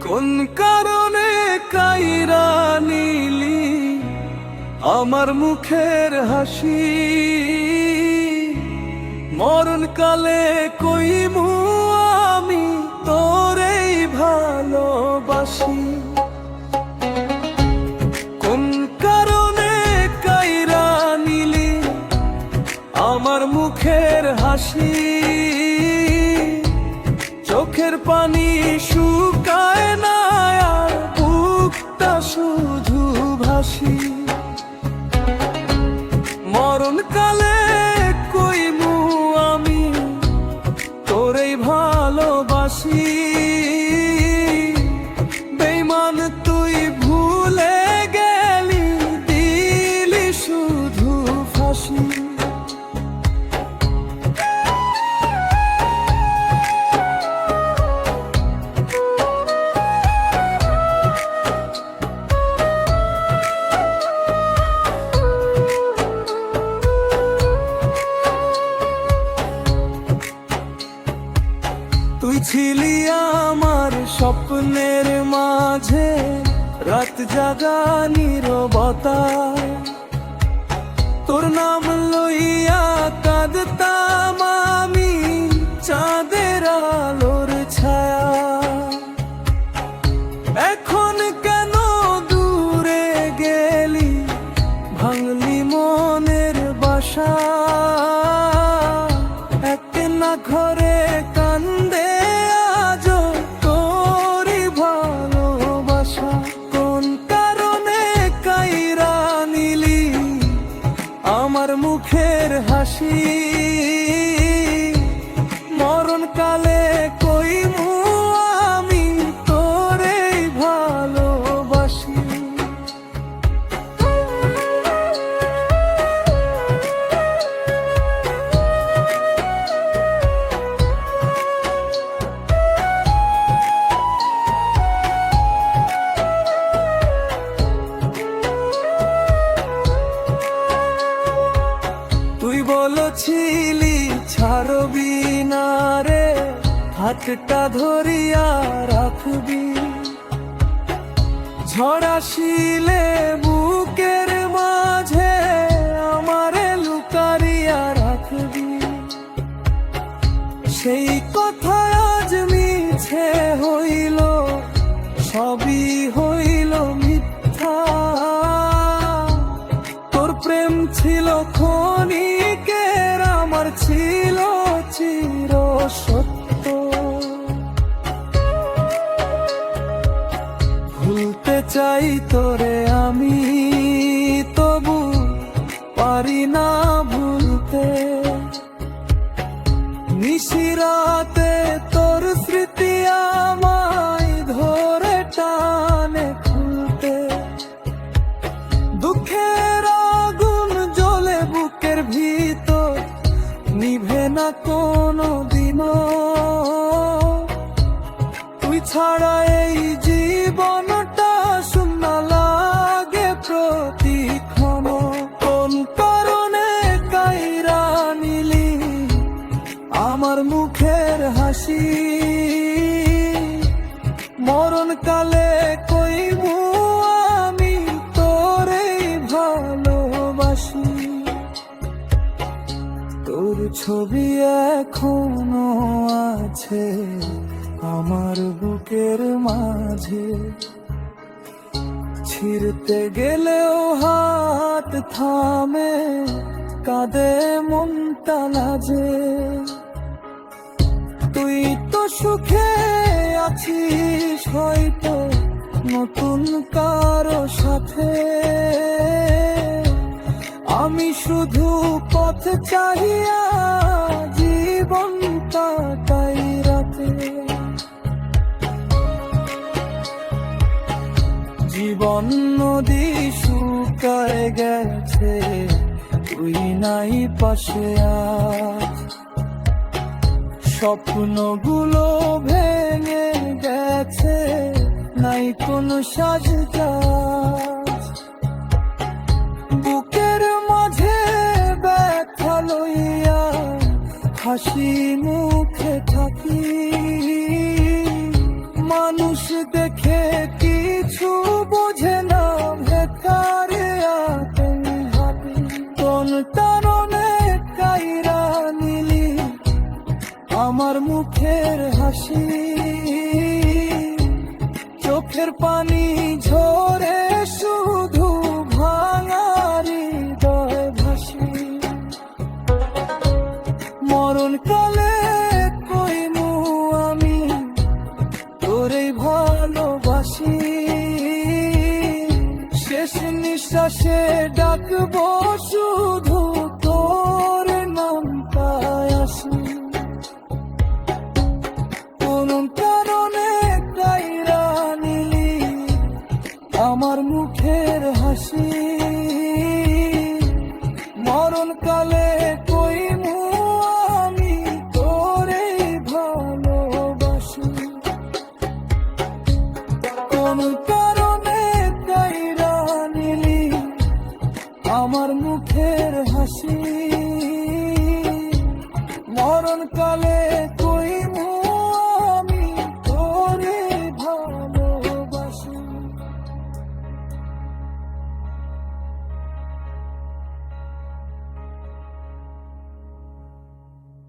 কোন কারণে কাইরা নিলি আমার মুখের হাসি, মরণকালে কইমু আমি তোরেই ভালোবাসি। কোন কারণে কাইরা নিলি আমার মুখের হাসি, চোখের পানি শুকায় না আর বুকটা শুধু ভাসি। মরণকালে কইমু আমি তোরেই ভালোবাসি। বেঈমান তুই ভুলে গেলি, দিলি শুধু ফাঁসি। তুই ছিলি আমার স্বপ্নের মাঝে, রাত জাগা নীরবতায় তোর নাম লইয়া কাঁদতাম আমি চাঁদের আলোর ছায়া। এখন কেন দূরে গেলি, ভাঙলি মনের বাসা। একলা ঘরে কান্দে আজো তোরই ভালোবাসা। কোন কারণে কাইরা নিলি আমার মুখের হাসি, মরণকালে কইমু আমি তোরেই ভালোবাসি। তুই বলেছিলি ছাড়বি না রে, হাতটা ধরিয়া রাখবি। ঝড় আসিলে বুকের মাঝে আমারে লুকারিয়া রাখবি। সেই কথা আজ মিছে হইল, সবই হইল মিথ্যা। তোর প্রেম ছিল ক্ষণিকের, আমার ছিল চির সত্য। ভুলতে চাই তোরে আমি, তবু পারি না ভুলতে। নিশিরাতে তোর স্মৃতি আমায় ধরে টানে খুলতে। দুঃখের আগুন জ্বলে বুকের ভিতর, নিভে না কোনো দিনও। তুই ছাড়া এই জীবনটা শূন্য লাগে প্রতিক্ষণ। কোন কারণে কাইরা নিলি আমার মুখের হাসি, মরণকালে কইমু আমি তোরেই ভালোবাসি। তোর ছবি এখনো আছে আমার বুকের মাঝে, ছিঁড়তে গেলেও হাত থামে, কাঁদে মনটা লাজে। তুই তো সুখে আছিস হয়তো নতুন কারো সাথে, আমি শুধু পথ চাহিয়া জীবন কাটাই রাতে। জীবন নদী শুকায় গেছে, তুই নাই পাশে আজ। স্বপ্নগুলো ভেঙে গেছে, নাই কোনো সাজটাজ। বুকের মাঝে ব্যথা লইয়া হাসি মুখে থাকি, মানুষ দেখে আমার মুখের হাসি, চোখের পানি ঝরে শুধু ভাঙার হৃদয় ভাসি। মরণকালে কইমু আমি তোরে ভালোবাসি, শেষ নিঃশ্বাসে ডাকবো শুধু তোর নামটাই আসি। কোন কারণে কাইরা নিলি আমার মুখের হাসি, মরণকালে কইমু আমি তোরে ভালোবাসি। কোন কারণে কাইরা নিলি আমার মুখের হাসি, মরণকালে